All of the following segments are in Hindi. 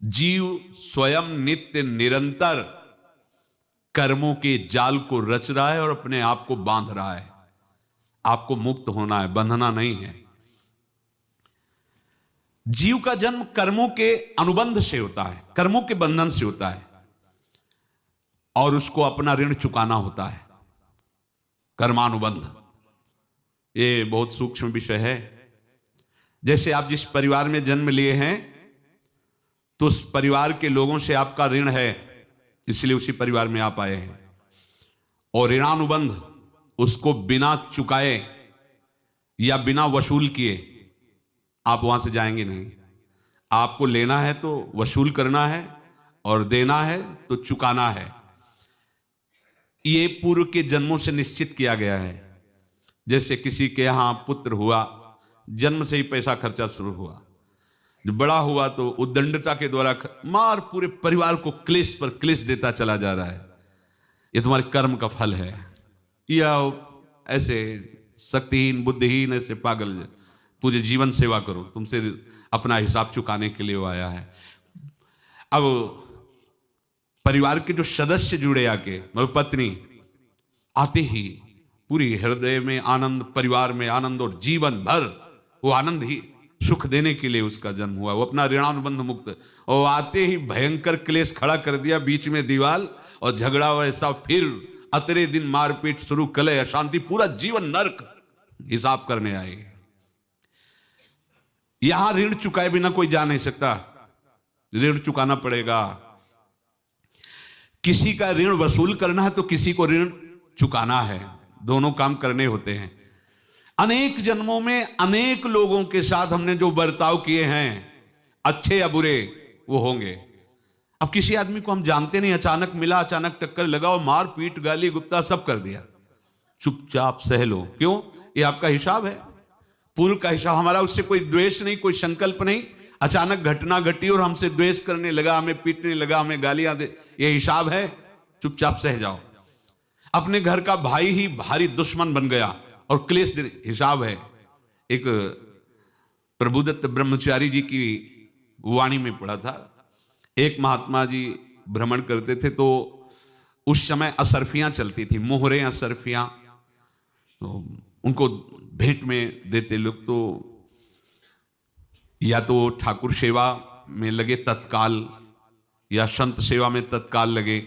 जीव स्वयं नित्य निरंतर कर्मों के जाल को रच रहा है और अपने आप को बांध रहा है। आपको मुक्त होना है, बंधना नहीं है। जीव का जन्म कर्मों के अनुबंध से होता है, कर्मों के बंधन से होता है, और उसको अपना ऋण चुकाना होता है। कर्मानुबंध ये बहुत सूक्ष्म विषय है। जैसे आप जिस परिवार में जन्म लिए हैं तो उस परिवार के लोगों से आपका ऋण है, इसलिए उसी परिवार में आप आए हैं। और ऋणानुबंध उसको बिना चुकाए या बिना वसूल किए आप वहां से जाएंगे नहीं। आपको लेना है तो वसूल करना है और देना है तो चुकाना है। ये पूर्व के जन्मों से निश्चित किया गया है। जैसे किसी के यहां पुत्र हुआ, जन्म से ही पैसा खर्चा शुरू हुआ, जो बड़ा हुआ तो उद्दंडता के द्वारा मार पूरे परिवार को क्लेश पर क्लेश देता चला जा रहा है। ये तुम्हारे कर्म का फल है। या ऐसे शक्तिहीन बुद्धिहीन ऐसे पागल पूरे जीवन सेवा करो, तुमसे अपना हिसाब चुकाने के लिए वो आया है। अब परिवार के जो सदस्य जुड़े आके, मतलब पत्नी आते ही पूरी हृदय में आनंद, परिवार में आनंद, और जीवन भर वो आनंद ही सुख देने के लिए उसका जन्म हुआ। वो अपना ऋणानुबंध मुक्त, और आते ही भयंकर क्लेश खड़ा कर दिया, बीच में दीवाल और झगड़ा वैसा, फिर अतरे दिन मारपीट शुरू, कलह अशांति, पूरा जीवन नरक हिसाब करने आए। यहां ऋण चुकाए बिना कोई जा नहीं सकता, ऋण चुकाना पड़ेगा। किसी का ऋण वसूल करना है तो किसी को ऋण चुकाना है, दोनों काम करने होते हैं। अनेक जन्मों में अनेक लोगों के साथ हमने जो बर्ताव किए हैं, अच्छे या बुरे, वो होंगे। अब किसी आदमी को हम जानते नहीं, अचानक मिला, अचानक टक्कर लगा और मार पीट गाली गुप्ता सब कर दिया, चुपचाप सह लो। क्यों? ये आपका हिसाब है, पूर्व का हिसाब। हमारा उससे कोई द्वेष नहीं, कोई संकल्प नहीं। अचानक घटना घटी और हमसे द्वेष करने लगा, हमें पीटने लगा, हमें गालियां दे, ये हिसाब है, चुपचाप सह जाओ। अपने घर का भाई ही भारी दुश्मन बन गया और क्लेश दे, हिसाब है। एक प्रभुदत्त ब्रह्मचारी जी की वाणी में पढ़ा था, एक महात्मा जी भ्रमण करते थे तो उस समय असरफियां चलती थी, मोहरें असरफियां, तो उनको भेंट में देते लोग। तो या तो ठाकुर सेवा में लगे तत्काल, या संत सेवा में तत्काल लगे।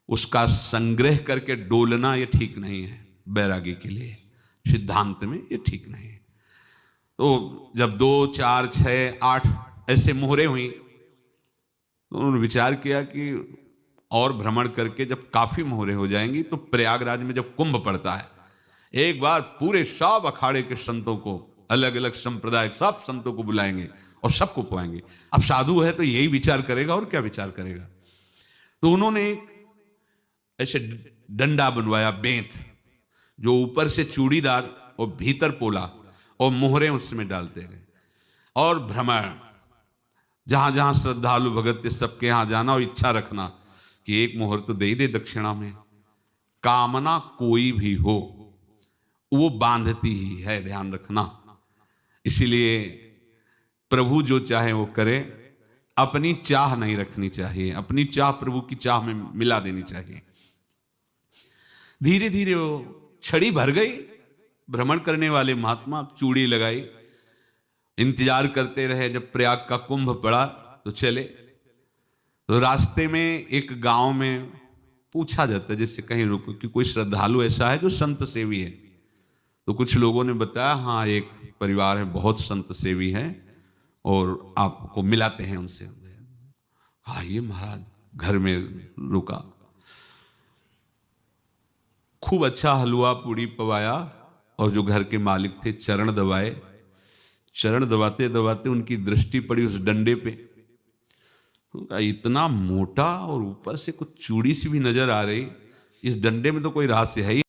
उसका संग्रह करके डोलना ये ठीक नहीं है, बैरागी के लिए सिद्धांत में ये ठीक नहीं है। तो जब 2, 4, 6, 8 ऐसे मोहरें हुई तो उन्होंने विचार किया कि और भ्रमण करके जब काफी मोहरें हो जाएंगी तो प्रयागराज में जब कुंभ पड़ता है, एक बार पूरे सब अखाड़े के संतों को, अलग अलग संप्रदाय सब संतों को बुलाएंगे और सबको पुआएंगे। अब साधु है तो यही विचार करेगा, और क्या विचार करेगा। तो उन्होंने ऐसे डंडा बनवाया, बेंत, जो ऊपर से चूड़ीदार और भीतर पोला, और मोहरें उसमें डालते गए। और भ्रमण, जहां जहां श्रद्धालु भगत सबके यहां जाना और इच्छा रखना कि एक मोहर तो दे ही दे दक्षिणा में। कामना कोई भी हो वो बांधती ही है, ध्यान रखना। इसीलिए प्रभु जो चाहे वो करे, अपनी चाह नहीं रखनी चाहिए, अपनी चाह प्रभु की चाह में मिला देनी चाहिए। धीरे धीरे वो छड़ी भर गई। भ्रमण करने वाले महात्मा चूड़ी लगाई, इंतजार करते रहे। जब प्रयाग का कुंभ पड़ा तो चले। तो रास्ते में एक गांव में पूछा जाता है, जैसे कहीं रुको कि कोई श्रद्धालु ऐसा है जो संत सेवी है। तो कुछ लोगों ने बताया, हाँ एक परिवार है, बहुत संत सेवी है और आपको मिलाते हैं उनसे। हाँ ये महाराज घर में रुका, खूब अच्छा हलवा पूड़ी पवाया, और जो घर के मालिक थे चरण दबाए। चरण दबाते दबाते उनकी दृष्टि पड़ी उस डंडे पे, इतना मोटा और ऊपर से कुछ चूड़ी सी भी नजर आ रही, इस डंडे में तो कोई रहस्य है ही।